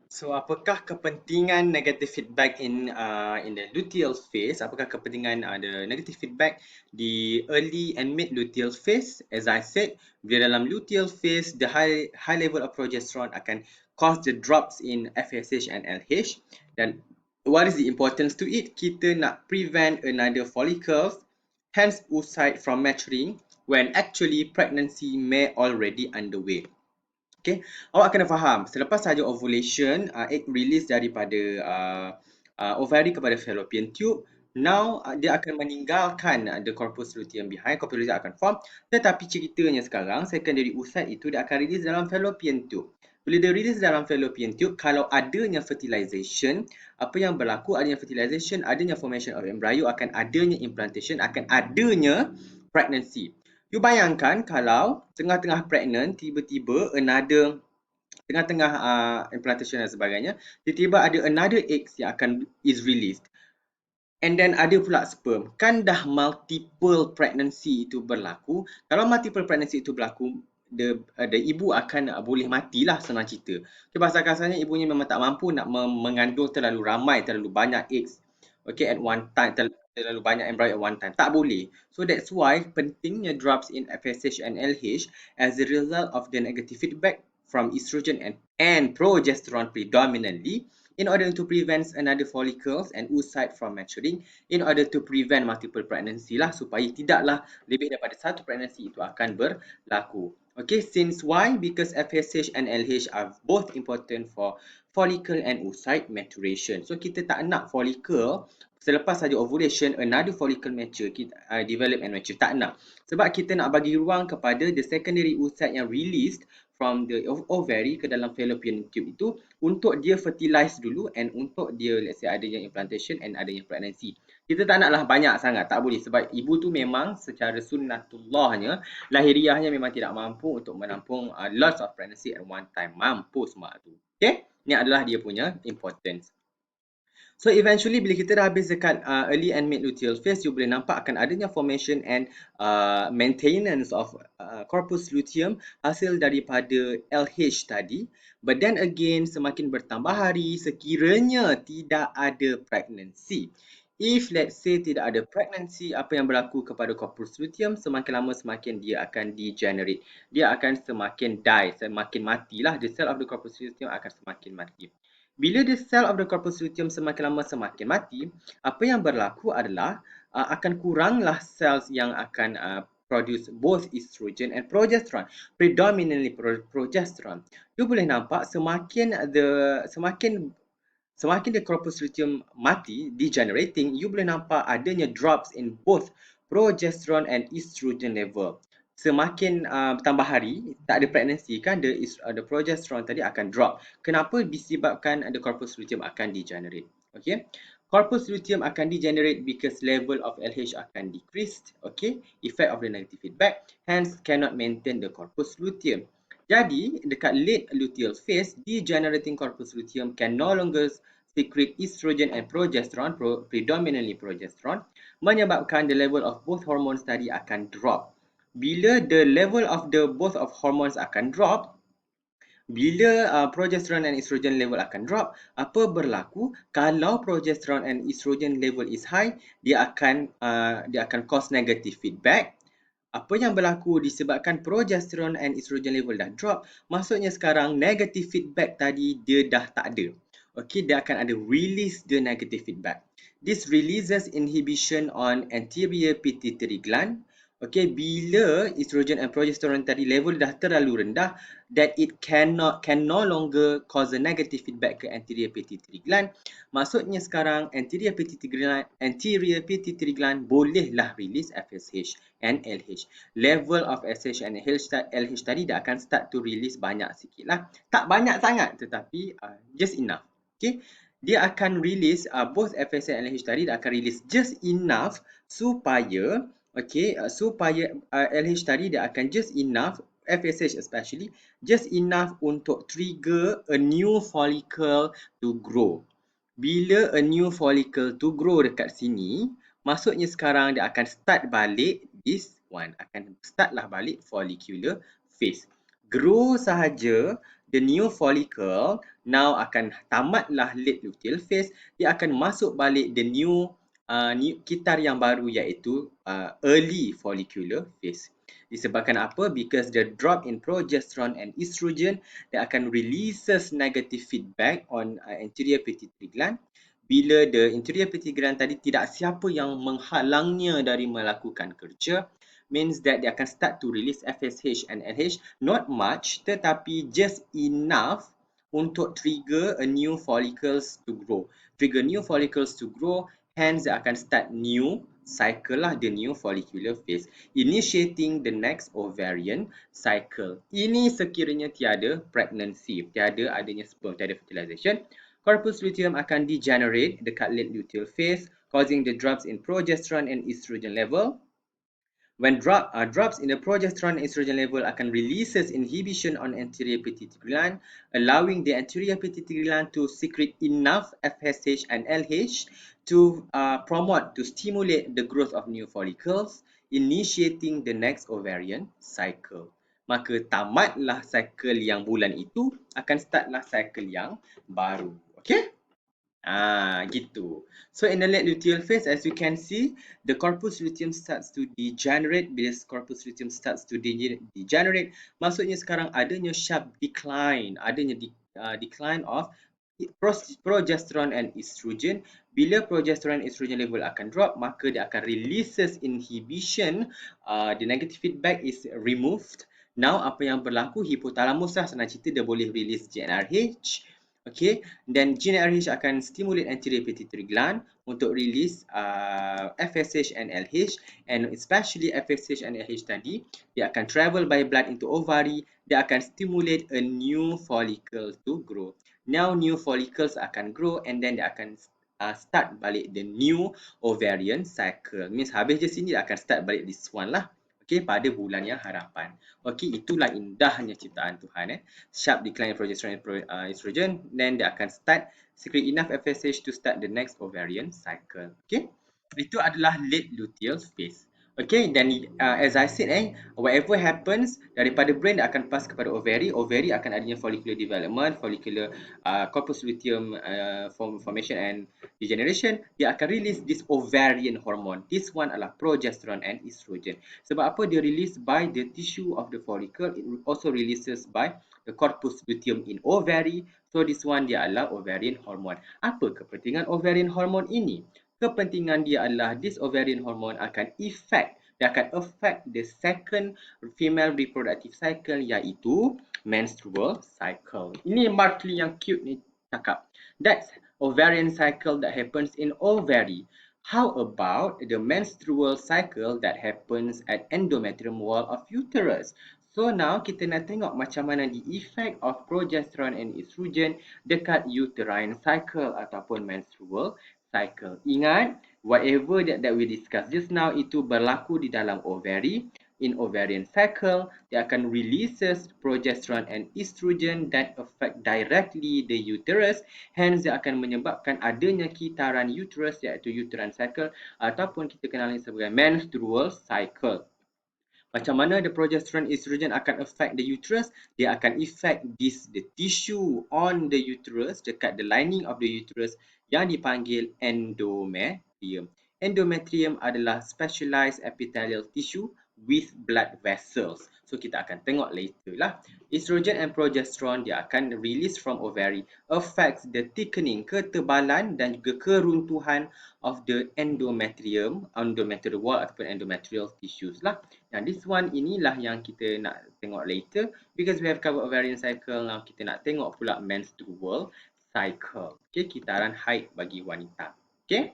So, apakah kepentingan negative feedback in the luteal phase? Apakah kepentingan the negative feedback di early and mid luteal phase? As I said, bila dalam luteal phase, the high level of progesterone akan cause the drops in FSH and LH. Dan what is the importance to it? Kita nak prevent another follicles, hence oocyte from maturing when actually pregnancy may already underway. Okay, awak kena faham, selepas sahaja ovulation, egg release daripada ovary kepada fallopian tube. Now, dia akan meninggalkan the corpus luteum behind, corpus luteum akan form. Tetapi ceritanya sekarang, secondary oocyte itu dia akan release dalam fallopian tube. Bila dia release dalam fallopian tube, kalau adanya fertilization, apa yang berlaku adanya fertilization, adanya formation of embryo, akan adanya implantation, akan adanya pregnancy. You bayangkan kalau tengah-tengah pregnant, tiba-tiba another tengah-tengah implantation dan sebagainya, tiba-tiba ada another eggs yang is released. And then ada pula sperm. Kan dah multiple pregnancy itu berlaku. Kalau multiple pregnancy itu berlaku, the ibu akan boleh matilah, senang cerita. Okay, bahasa kasarnya ibunya memang tak mampu nak mengandung terlalu ramai, terlalu banyak eggs. Okay, at one time, terlalu banyak embryo at one time. Tak boleh. So that's why pentingnya drops in FSH and LH as a result of the negative feedback from estrogen and progesterone predominantly, in order to prevent another follicles and oocyte from maturing, in order to prevent multiple pregnancy lah, supaya tidaklah lebih daripada satu pregnancy itu akan berlaku. Okay, since why? Because FSH and LH are both important for follicle and oocyte maturation. So kita tak nak follicle selepas saja ovulation another follicle mature, develop and mature, tak nak. Sebab kita nak bagi ruang kepada the secondary oocyte yang released from the ovary ke dalam fallopian tube itu untuk dia fertilize dulu and untuk dia, let's say, adanya implantation and adanya pregnancy. Kita tak naklah banyak sangat, tak boleh, sebab ibu tu memang secara sunnatullahnya, lahiriahnya memang tidak mampu untuk menampung lots of pregnancy at one time. Mampus mak tu. Okay, ni adalah dia punya importance. So eventually bila kita dah habis dekat early and mid luteal phase, you boleh nampak akan adanya formation and maintenance of corpus luteum hasil daripada LH tadi. But then again, semakin bertambah hari, sekiranya tidak ada pregnancy. If let's say tidak ada pregnancy, apa yang berlaku kepada corpus luteum, semakin lama semakin dia akan degenerate. Dia akan semakin die, semakin matilah. The cell of the corpus luteum akan semakin mati. Bila the cell of the corpus luteum semakin lama semakin mati, apa yang berlaku adalah akan kuranglah cells yang akan produce both estrogen and progesterone, predominantly progesterone. You boleh nampak semakin the corpus luteum mati, degenerating, you boleh nampak adanya drops in both progesterone and estrogen level. Semakin tambah hari, tak ada pregnancy kan, the progesterone tadi akan drop. Kenapa? Disebabkan the corpus luteum akan degenerate. Okay, corpus luteum akan degenerate because level of LH akan decrease. Okay, effect of the negative feedback, hence cannot maintain the corpus luteum. Jadi dekat late luteal phase, degenerating corpus luteum can no longer secrete estrogen and progesterone, predominantly progesterone, menyebabkan the level of both hormones tadi akan drop. Bila the level of the both of hormones akan drop, bila progesterone and estrogen level akan drop, apa berlaku? Kalau progesterone and estrogen level is high, dia akan cause negative feedback. Apa yang berlaku disebabkan progesterone and estrogen level dah drop, maksudnya sekarang negative feedback tadi dia dah tak ada. Okay, dia akan ada release the negative feedback. This releases inhibition on anterior pituitary gland. Okay, bila estrogen and progesterone tadi level dah terlalu rendah, that it can no longer cause a negative feedback ke anterior pituitary gland. Maksudnya sekarang anterior pituitary gland bolehlah release FSH and LH. Level of FSH and LH tadi dah akan start to release banyak sikit lah. Tak banyak sangat, tetapi just enough. Okay, dia akan release both FSH and LH tadi dah akan release just enough supaya LH tadi dia akan just enough, FSH especially, just enough untuk trigger a new follicle to grow. Bila a new follicle to grow dekat sini, maksudnya sekarang dia akan start balik this one, akan start lah balik follicular phase. Grow sahaja the new follicle now akan tamatlah late luteal phase, dia akan masuk balik the new kitar yang baru iaitu early follicular phase. Disebabkan apa? Because the drop in progesterone and estrogen, dia akan releases negative feedback on anterior pituitary gland. Bila the anterior pituitary gland tadi tidak siapa yang menghalangnya dari melakukan kerja, means that dia akan start to release FSH and LH, not much tetapi just enough untuk trigger a new follicles to grow. Trigger new follicles to grow, hence dia akan start new cycle lah, the new follicular phase, initiating the next ovarian cycle. Ini sekiranya tiada pregnancy, tiada adanya sperm, tiada fertilization, corpus luteum akan degenerate dekat late luteal phase, causing the drops in progesterone and estrogen level. When drops in the progesterone and estrogen level akan releases inhibition on anterior pituitary gland, allowing the anterior pituitary gland to secrete enough FSH and LH to promote, to stimulate the growth of new follicles, initiating the next ovarian cycle. Maka tamatlah cycle yang bulan itu, akan startlah cycle yang baru. Okay? Gitu. So in the late luteal phase, as you can see, the corpus luteum starts to degenerate. Bila corpus luteum starts to degenerate, maksudnya sekarang adanya sharp decline, adanya decline of progesterone and estrogen. Bila progesterone and estrogen level akan drop, maka dia akan releases inhibition, the negative feedback is removed. Now apa yang berlaku, hipotalamus lah senang cerita, dia boleh release GnRH. Okay, dan GnRH akan stimulate anterior pituitary gland untuk release FSH and LH, and especially FSH and LH tadi, dia akan travel by blood into ovary, dia akan stimulate a new follicle to grow. Now new follicles akan grow and then dia akan start balik the new ovarian cycle. Means habis je sini dia akan start balik this one lah. Okay, pada bulan yang harapan. Okay, itulah indahnya ciptaan Tuhan. Sharp decline progesterone and estrogen, then dia akan start secrete enough FSH to start the next ovarian cycle. Okay, itu adalah late luteal phase. Okay, dan as I said, whatever happens daripada brain dia akan pass kepada ovary. Ovary akan adanya follicular development, follicular corpus luteum formation and degeneration. Dia akan release this ovarian hormone. This one adalah progesterone and estrogen. Sebab apa dia release by the tissue of the follicle, it also releases by the corpus luteum in ovary. So this one dia adalah ovarian hormone. Apa kepentingan ovarian hormone ini? Kepentingan dia adalah this ovarian hormone akan dia akan affect the second female reproductive cycle, iaitu menstrual cycle. Ini Markley yang cute ni cakap. That's ovarian cycle that happens in ovary. How about the menstrual cycle that happens at endometrium wall of uterus? So now kita nak tengok macam mana the effect of progesterone and estrogen dekat uterine cycle ataupun menstrual cycle. Ingat, whatever that we discussed just now itu berlaku di dalam ovary. In ovarian cycle, dia akan releases progesterone and estrogen that affect directly the uterus. Hence, dia akan menyebabkan adanya kitaran uterus iaitu uterine cycle ataupun kita kenal sebagai menstrual cycle. Macam mana the progesterone estrogen akan affect the uterus? Dia akan affect the tissue on the uterus, dekat the lining of the uterus yang dipanggil endometrium. Endometrium adalah specialized epithelial tissue with blood vessels. So kita akan tengok later lah. Estrogen and progesterone dia akan release from ovary, affects the thickening, ketebalan dan juga keruntuhan of the endometrium, endometrial wall ataupun endometrial tissues lah. Nah, this one inilah yang kita nak tengok later, because we have covered ovarian cycle. Now kita nak tengok pula menstrual cycle. Okay, kitaran haid bagi wanita. Okay.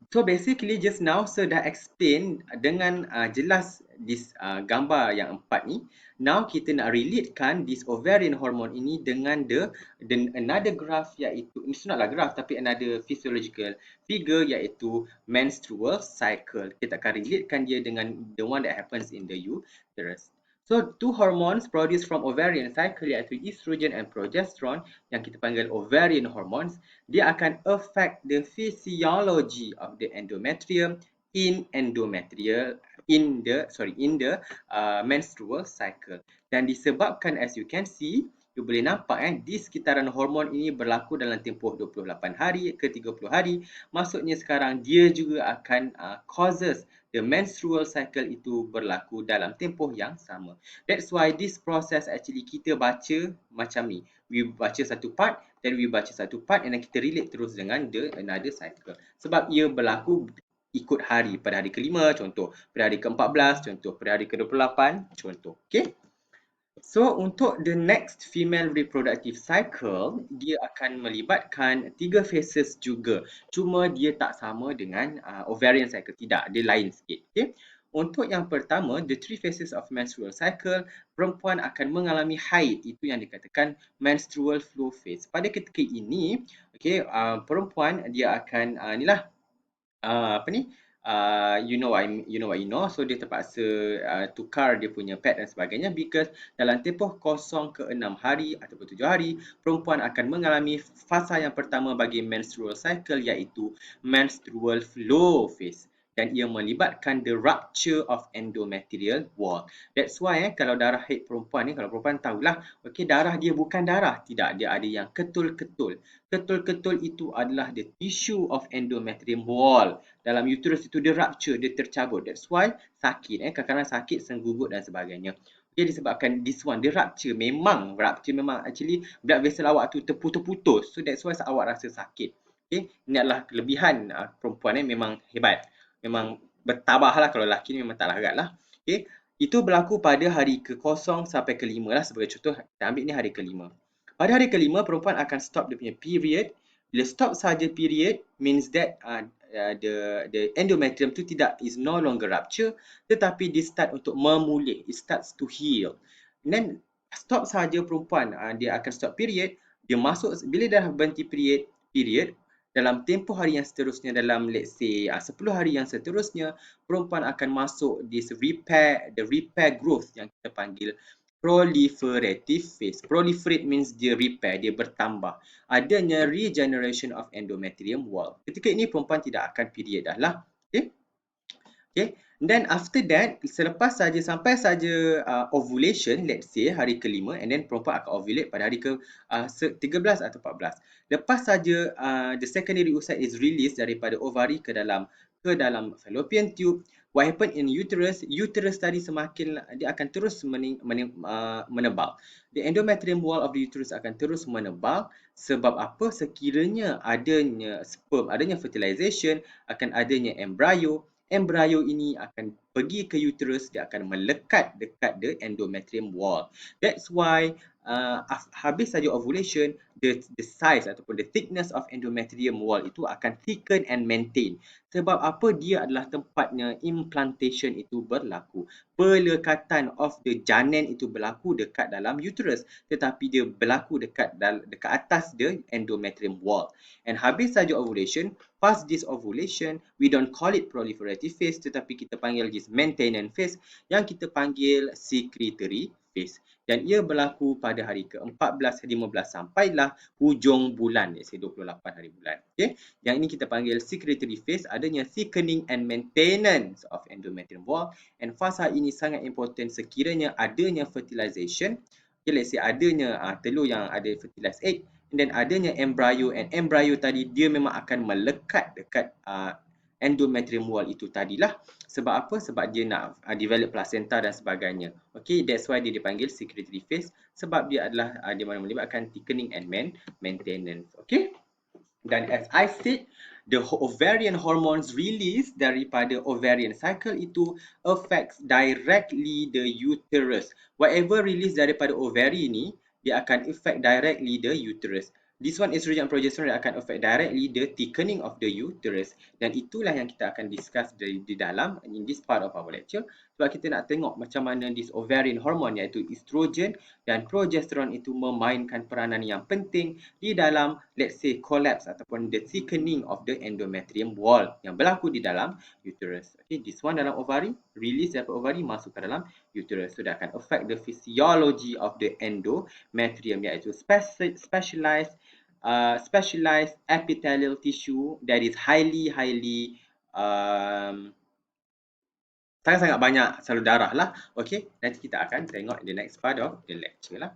So basically just now saya dah explain dengan jelas this gambar yang 4 ni. Now kita nak relatekan this ovarian hormone ini dengan another graph, iaitu, it's not lah graph tapi another physiological figure, iaitu menstrual cycle. Kita akan relatekan dia dengan the one that happens in the uterus. So two hormones produced from ovarian cycle, iaitu estrogen and progesterone yang kita panggil ovarian hormones, dia akan affect the physiology of the endometrium in the menstrual cycle. Dan disebabkan, as you can see, you boleh nampak di sekitaran hormon ini berlaku dalam tempoh 28 hari ke 30 hari. Maksudnya sekarang dia juga akan causes the menstrual cycle itu berlaku dalam tempoh yang sama. That's why this process actually kita baca macam ni. We baca satu part, then we baca satu part and then kita relate terus dengan the another cycle. Sebab ia berlaku ikut hari, pada hari ke-5 contoh, pada hari ke-14 contoh, pada hari ke-28 contoh. Okay? So, untuk the next female reproductive cycle, dia akan melibatkan 3 phases juga. Cuma dia tak sama dengan ovarian cycle. Tidak, dia lain sikit. Okay? Untuk yang pertama, the 3 phases of menstrual cycle, perempuan akan mengalami haid. Itu yang dikatakan menstrual flow phase. Pada ketika ini, okay, perempuan dia akan apa ni, you know what you know, so dia terpaksa tukar dia punya pad dan sebagainya, because dalam tempoh 0 ke 6 hari ataupun 7 hari perempuan akan mengalami fasa yang pertama bagi menstrual cycle, iaitu menstrual flow phase, dan ia melibatkan the rupture of endometrial wall. That's why kalau darah haid perempuan ni, kalau perempuan tahulah, okay, darah dia bukan darah, tidak, dia ada yang ketul-ketul. Ketul-ketul itu adalah the tissue of endometrium wall. Dalam uterus itu dia rupture, dia tercabut. That's why sakit, kadang-kadang sakit, senggugut dan sebagainya. Okay, disebabkan this one, dia rupture memang actually blood vessel awak tu terputus-putus. So that's why awak rasa sakit. Okay, ini adalah kelebihan perempuan memang hebat. Memang bertabah lah, kalau lelaki ni memang tak larat lah. Okay, itu berlaku pada hari ke-0 sampai ke-5 lah. Sebagai contoh, kita ambil ni hari ke-5. Pada hari ke-5, perempuan akan stop dia punya period. Bila stop saja period, means that the endometrium tu is no longer rupture, tetapi dia start untuk memulih. It starts to heal. And then stop saja perempuan, dia akan stop period. Dia masuk, bila dah berhenti period, dalam tempoh hari yang seterusnya, dalam let's say 10 hari yang seterusnya, perempuan akan masuk the repair growth yang kita panggil proliferative phase. Proliferate means dia repair, dia bertambah. Adanya regeneration of endometrium wall. Ketika ini perempuan tidak akan period dah lah. Okay? Okay. And then after that, selepas saja sampai saja ovulation, let's say hari ke-5, and then perempuan akan ovulate pada hari ke-13 atau 14. Lepas saja the secondary oocyte is released daripada ovari ke dalam fallopian tube. What happen in uterus? Uterus tadi semakin dia akan terus menebal. The endometrium wall of the uterus akan terus menebal. Sebab apa? Sekiranya adanya sperm, adanya fertilization, akan adanya embryo. Embryo ini akan pergi ke uterus, dia akan melekat dekat the endometrium wall. That's why habis saja ovulation, the size ataupun the thickness of endometrium wall itu akan thicken and maintain. Sebab apa? Dia adalah tempatnya implantation itu berlaku. Pelekatan of the janin itu berlaku dekat dalam uterus, tetapi dia berlaku dekat atas the endometrium wall. And habis saja ovulation, past this ovulation, we don't call it proliferative phase, tetapi kita panggil this maintenance phase, yang kita panggil secretory phase. Dan ia berlaku pada hari ke-14, 15 sampailah hujung bulan, iaitu 28 hari bulan. Okay? Yang ini kita panggil secretory phase, adanya thickening and maintenance of endometrium wall. And fasa ini sangat important sekiranya adanya fertilization. Okay, let's say adanya telur yang ada fertilized egg, and then adanya embryo, and embryo tadi dia memang akan melekat dekat endometrium wall itu tadilah. Sebab apa? Sebab dia nak develop placenta dan sebagainya. Okay, that's why dia dipanggil secretory phase, sebab dia adalah dia melibatkan thickening and maintenance. Okay, dan as I said, the ovarian hormones release daripada ovarian cycle itu affects directly the uterus. Whatever release daripada ovary ni, dia akan affect directly the uterus. This one, estrogen and progesterone, akan affect directly the thickening of the uterus. Dan itulah yang kita akan discuss di dalam in this part of our lecture. Sebab kita nak tengok macam mana this ovarian hormone, iaitu estrogen dan progesterone, itu memainkan peranan yang penting di dalam, let's say, collapse ataupun the thickening of the endometrium wall yang berlaku di dalam uterus. Okay, this one dalam ovari, release daripada ovari masuk ke dalam uterus. So, dia akan affect the physiology of the endometrium, iaitu specialized epithelial tissue that is highly sangat-sangat banyak salur darah lah. Okay, nanti kita akan tengok the next part of the lecture lah.